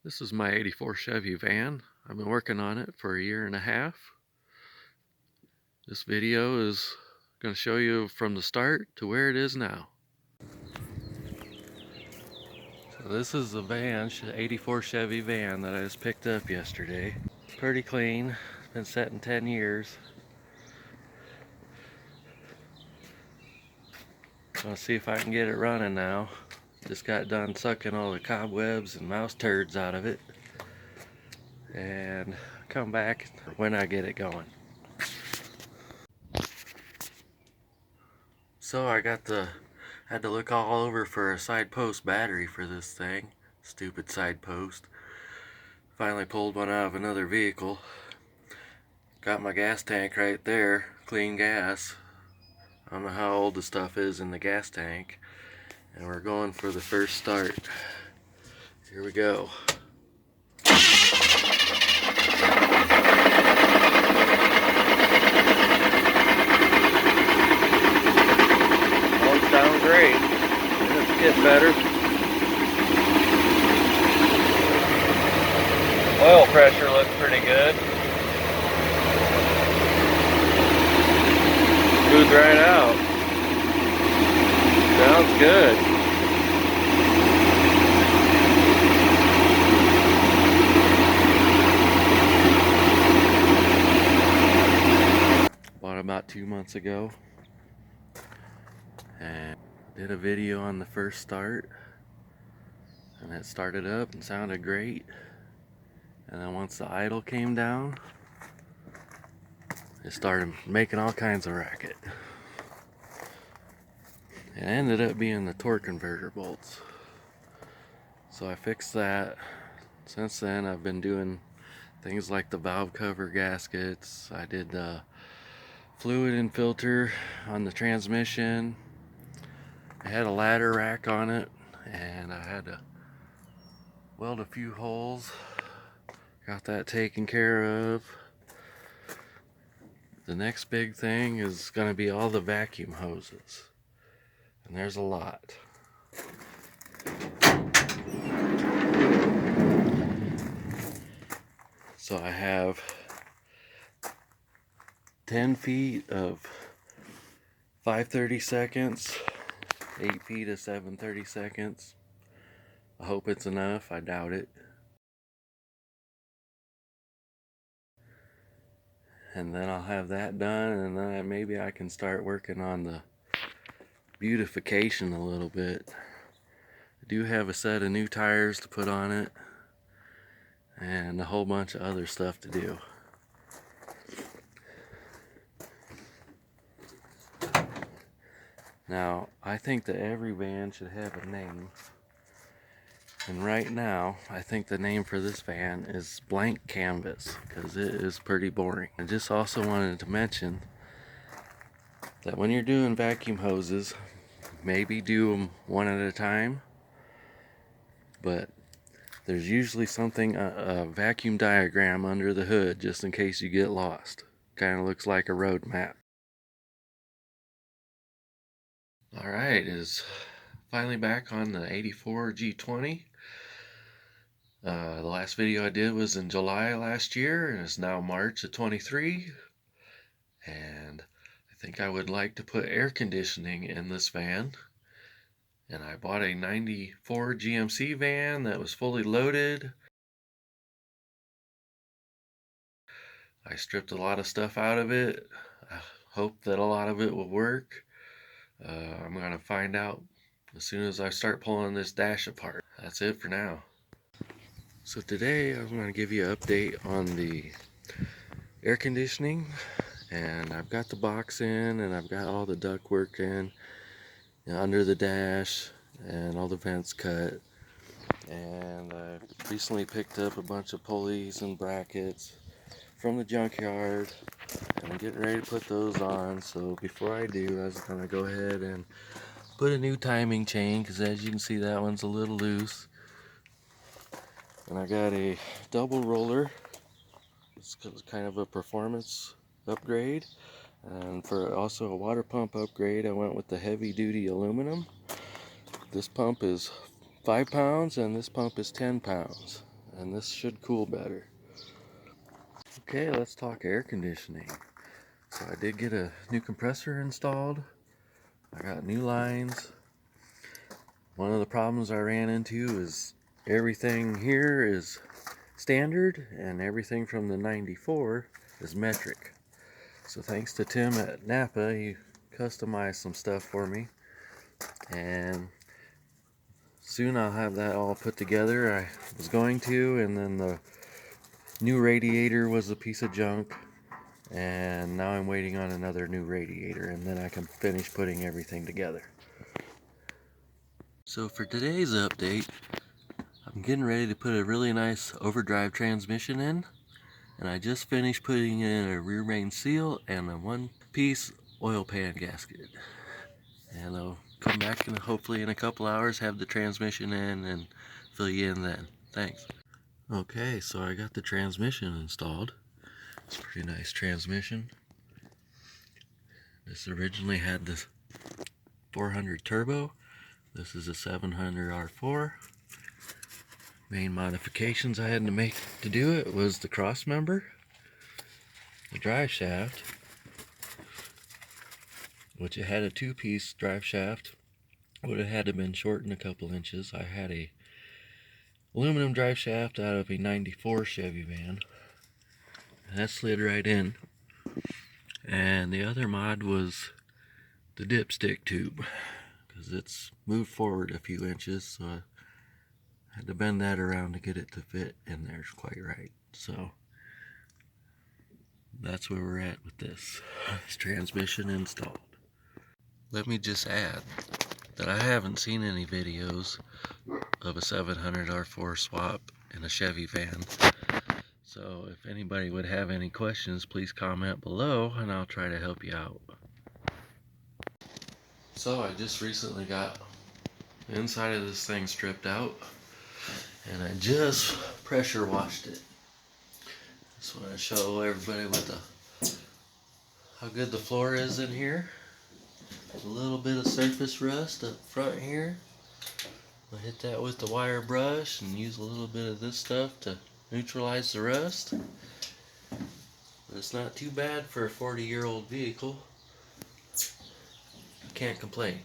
This is my '84 Chevy van. I've been working on it for a year and a half. This video is going to show you from the start to where it is now. So this is the van, '84 Chevy van that I just picked up yesterday. Pretty clean, been sitting 10 years. I'll see if I can get it running now. Just got done sucking all the cobwebs and mouse turds out of it. And come back when I get it going. So I had to look all over for a side post battery for this thing. Stupid side post. Finally pulled one out of another vehicle. Got my gas tank right there, clean gas. I don't know how old the stuff is in the gas tank. And we're going for the first start. Here we go. Sounds great. It's getting better. Oil pressure looks pretty good. Smooth right out. Sounds good. Bought it about 2 months ago. And did a video on the first start, and it started up and sounded great, and then once the idle came down, it started making all kinds of racket. It ended up being the torque converter bolts, so I fixed that. Since then I've been doing things like the valve cover gaskets. I did the fluid and filter on the transmission. I had a ladder rack on it, and I had to weld a few holes. Got that taken care of. The next big thing is going to be all the vacuum hoses, and there's a lot. So I have 10 feet of 5/32, 8 feet of 7/32. I hope it's enough. I doubt it. And then I'll have that done, and then maybe I can start working on the beautification a little bit. I do have a set of new tires to put on it, and a whole bunch of other stuff to do. Now, I think that every van should have a name. And right now, I think the name for this van is Blank Canvas, because it is pretty boring. I just also wanted to mention that when you're doing vacuum hoses, maybe do them one at a time, but there's usually something, a vacuum diagram under the hood, just in case you get lost. Kind of looks like a road map. Alright, is finally back on the '84 G20. The last video I did was in July last year, and it's now March of 23. And I think I would like to put air conditioning in this van. And I bought a '94 GMC van that was fully loaded. I stripped a lot of stuff out of it. I hope that a lot of it will work. I'm going to find out as soon as I start pulling this dash apart. That's it for now. So today I'm going to give you an update on the air conditioning, and I've got the box in, and I've got all the ductwork in, under the dash, and all the vents cut. And I recently picked up a bunch of pulleys and brackets from the junkyard, and I'm getting ready to put those on. So before I do, I was going to go ahead and put a new timing chain, because as you can see, that one's a little loose. And I got a double roller. It's kind of a performance upgrade. And for also a water pump upgrade, I went with the heavy duty aluminum. This pump is 5 pounds and this pump is 10 pounds. and this should cool better. Okay, let's talk air conditioning. So I did get a new compressor installed. I got new lines. One of the problems I ran into is everything here is standard and everything from the 94 is metric. So thanks to Tim at Napa, he customized some stuff for me, and soon I'll have that all put together. I was going to, and then the new radiator was a piece of junk, and now I'm waiting on another new radiator, and then I can finish putting everything together. So for today's update, I'm getting ready to put a really nice overdrive transmission in, and I just finished putting in a rear main seal and a one-piece oil pan gasket. And I'll come back and hopefully in a couple hours have the transmission in and fill you in then. Thanks. Okay, so I got the transmission installed. It's a pretty nice transmission. This originally had this 400 turbo. This is a 700 R4. Main modifications I had to make to do it was the cross member, the drive shaft, which it had a two-piece drive shaft. Would have had to been shortened a couple inches. I had a aluminum drive shaft out of a 94 Chevy van. And that slid right in. And the other mod was the dipstick tube, because it's moved forward a few inches, so I had to bend that around to get it to fit in there quite right. So that's where we're at with this transmission installed. Let me just add that I haven't seen any videos of a 700 R4 swap in a Chevy van. So if anybody would have any questions, please comment below and I'll try to help you out. So I just recently got the inside of this thing stripped out, and I just pressure washed it. Just want to show everybody how good the floor is in here. A little bit of surface rust up front here. I'll hit that with the wire brush and use a little bit of this stuff to neutralize the rust. But it's not too bad for a 40-year-old vehicle. Can't complain.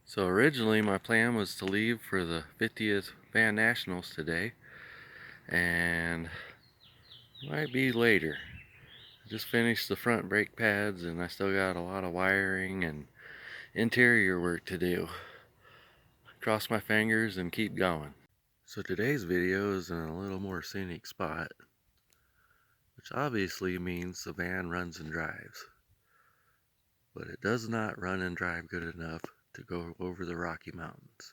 So originally my plan was to leave for the 50th Van Nationals today, and might be later. I just finished the front brake pads and I still got a lot of wiring and interior work to do. Cross my fingers and keep going. So today's video is in a little more scenic spot, which obviously means the van runs and drives. But it does not run and drive good enough to go over the Rocky Mountains.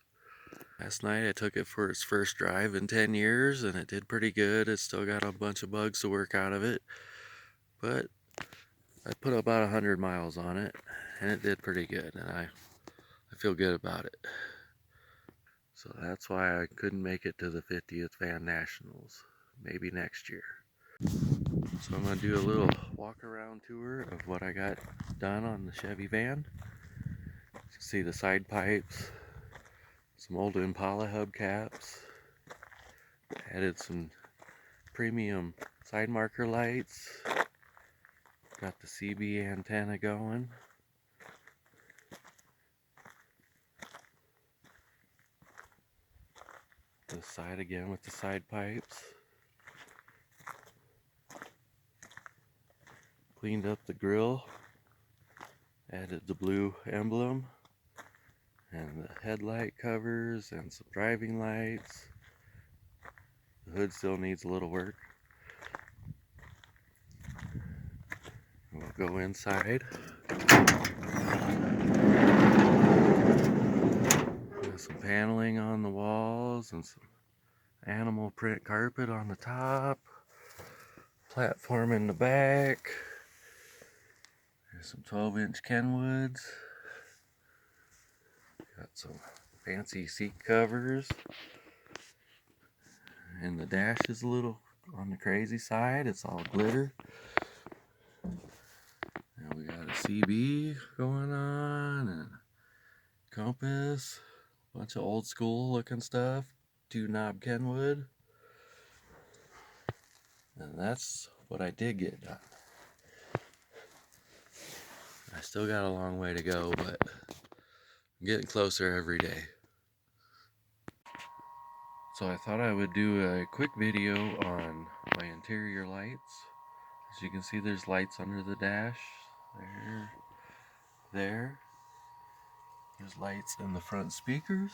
Last night I took it for its first drive in 10 years and it did pretty good. It's still got a bunch of bugs to work out of it, but I put about 100 miles on it and it did pretty good, and I feel good about it. So that's why I couldn't make it to the 50th Van Nationals. Maybe next year. So I'm going to do a little walk around tour of what I got done on the Chevy van. You can see the side pipes, some old Impala hubcaps, added some premium side marker lights, got the CB antenna going. This side again with the side pipes. Cleaned up the grill, added the blue emblem and the headlight covers and some driving lights. The hood still needs a little work. We'll go inside. Got some paneling on the walls and some animal print carpet on the top. Platform in the back. There's some 12-inch Kenwoods. Got some fancy seat covers. And the dash is a little on the crazy side. It's all glitter. And we got a CB going on and compass. Bunch of old school looking stuff. 2-knob Kenwood. And that's what I did get done. I still got a long way to go, but I'm getting closer every day. So I thought I would do a quick video on my interior lights. As you can see, there's lights under the dash. There. There's lights in the front speakers.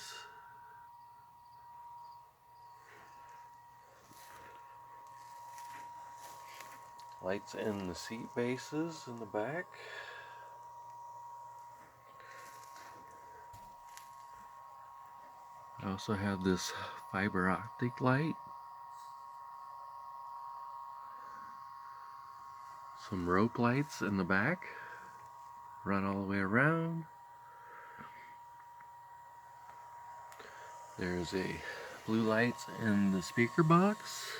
Lights in the seat bases in the back. I also have this fiber optic light. Some rope lights in the back. Run all the way around. There's a blue lights in the speaker box.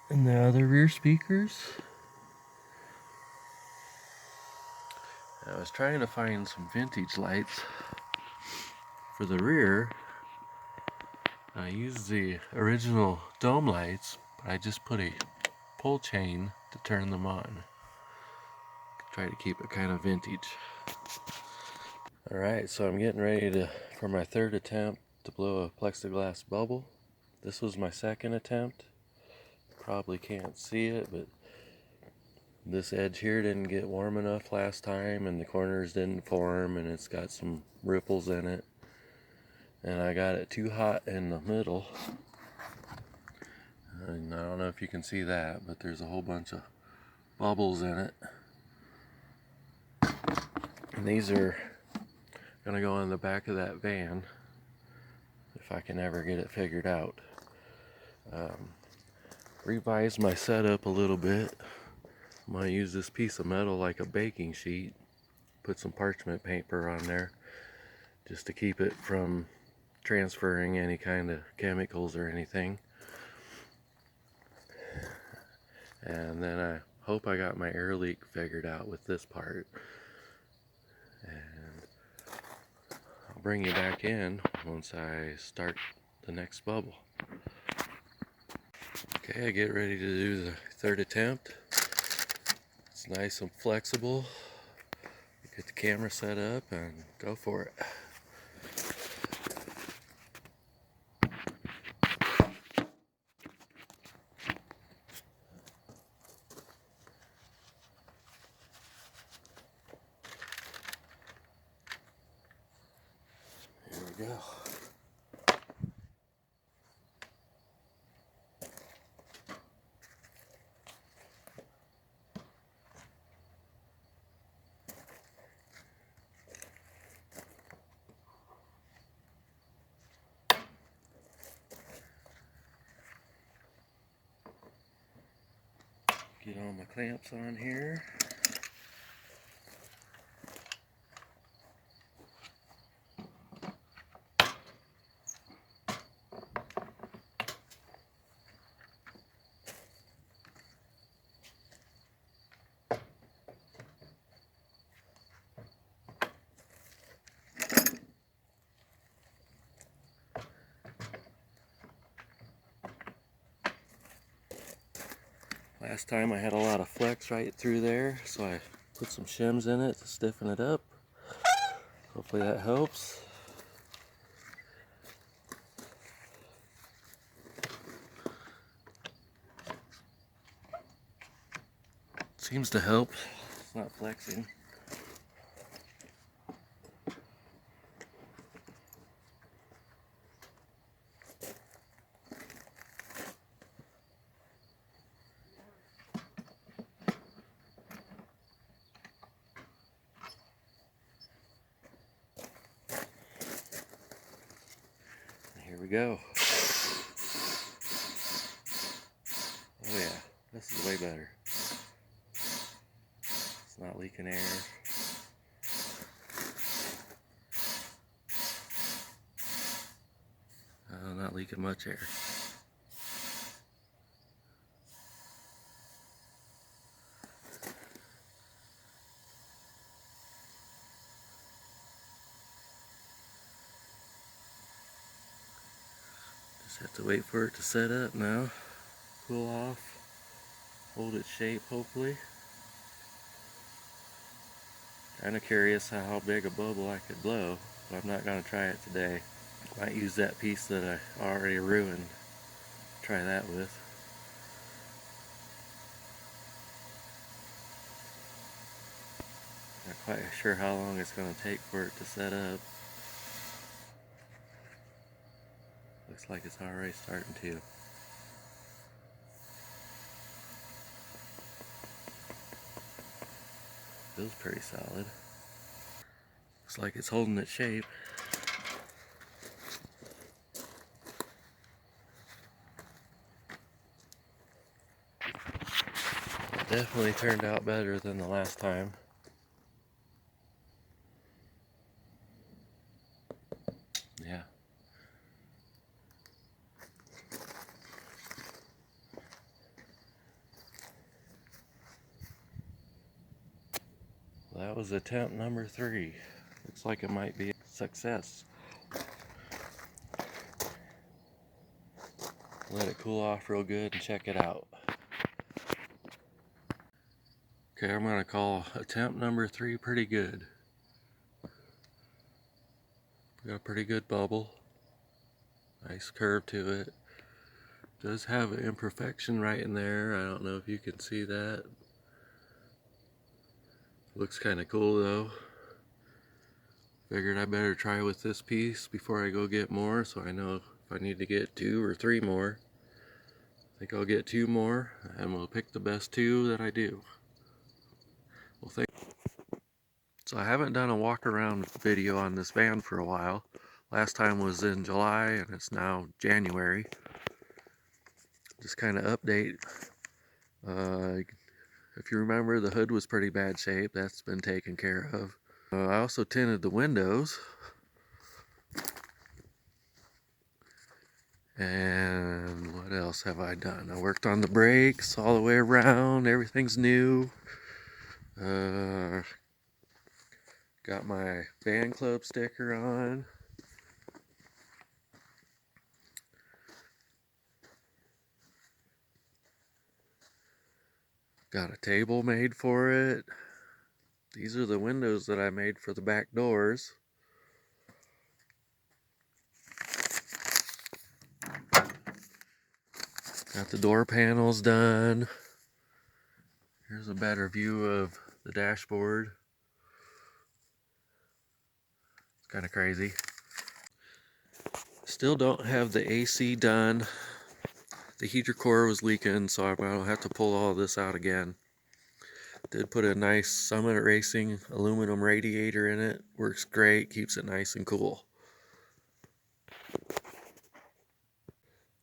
And the other rear speakers. I was trying to find some vintage lights for the rear. I used the original dome lights, but I just put a pull chain to turn them on. Try to keep it kind of vintage. Alright, so I'm getting ready for my third attempt to blow a plexiglass bubble. This was my second attempt. Probably can't see it, but this edge here didn't get warm enough last time, and the corners didn't form, and it's got some ripples in it. And I got it too hot in the middle. And I don't know if you can see that, but there's a whole bunch of bubbles in it. And these are gonna go on the back of that van if I can ever get it figured out. Revised my setup a little bit. I'm gonna use this piece of metal like a baking sheet. Put some parchment paper on there just to keep it from transferring any kind of chemicals or anything. And then I hope I got my air leak figured out with this part. And I'll bring you back in once I start the next bubble. Okay, I get ready to do the third attempt. It's nice and flexible. Get the camera set up and go for it. Here we go. Get all my clamps on here. Last time I had a lot of flex right through there, so I put some shims in it to stiffen it up. Hopefully that helps. Seems to help. It's not flexing. Here we go. Oh yeah, this is way better. It's not leaking air. Not leaking much air. Just have to wait for it to set up now. Cool off. Hold its shape, hopefully. Kind of curious how big a bubble I could blow, but I'm not going to try it today. Might use that piece that I already ruined. Try that with. Not quite sure how long it's going to take for it to set up. Looks like it's already starting to. Feels pretty solid. Looks like it's holding its shape. Definitely turned out better than the last time. Yeah. Well, that was attempt number 3. Looks like it might be a success. Let it cool off real good and check it out. Okay, I'm gonna call attempt number 3 pretty good. Got a pretty good bubble. Nice curve to it. Does have an imperfection right in there. I don't know if you can see that. Looks kind of cool though. Figured I better try with this piece before I go get more, so I know if I need to get 2 or 3 more. I think I'll get 2 more, and we'll pick the best 2 that I do. Well, so I haven't done a walk around video on this van for a while. Last time was in July, and it's now January. Just kind of update. If you remember, the hood was pretty bad shape. That's been taken care of. I also tinted the windows. And what else have I done? I worked on the brakes all the way around. Everything's new. Got my van club sticker on. Got a table made for it. These are the windows that I made for the back doors. Got the door panels done. Here's a better view of the dashboard. It's kind of crazy. Still don't have the AC done. The heater core was leaking, so I'm going to have to pull all this out again. Did put a nice Summit Racing aluminum radiator in it. Works great, keeps it nice and cool.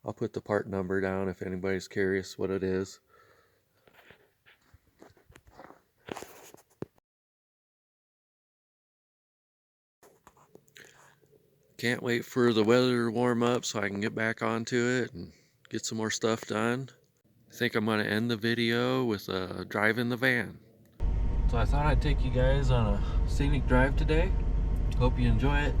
I'll put the part number down if anybody's curious what it is. Can't wait for the weather to warm up so I can get back onto it and get some more stuff done. I think I'm going to end the video with a drive in the van. So I thought I'd take you guys on a scenic drive today. Hope you enjoy it.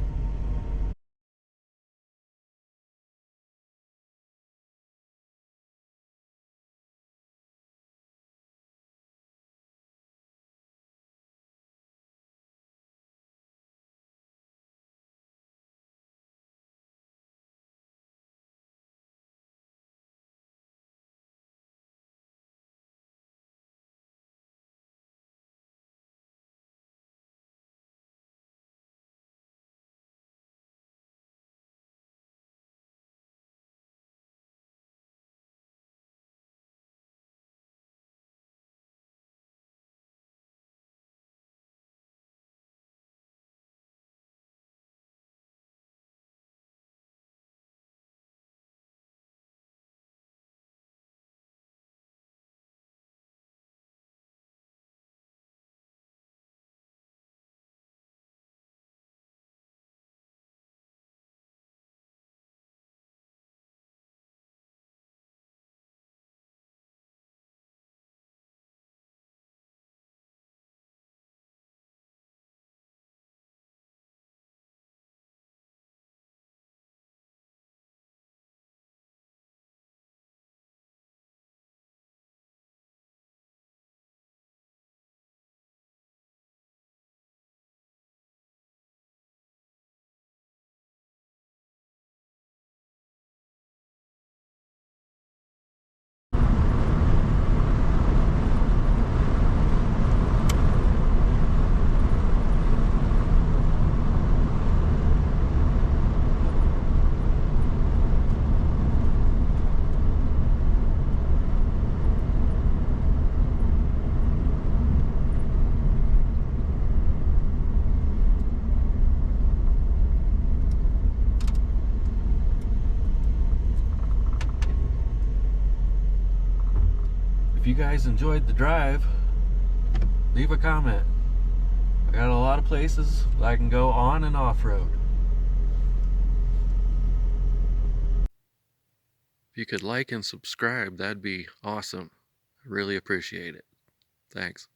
guys enjoyed the drive, leave a comment. I got a lot of places that I can go on and off-road. If you could like and subscribe, that'd be awesome. I really appreciate it. Thanks.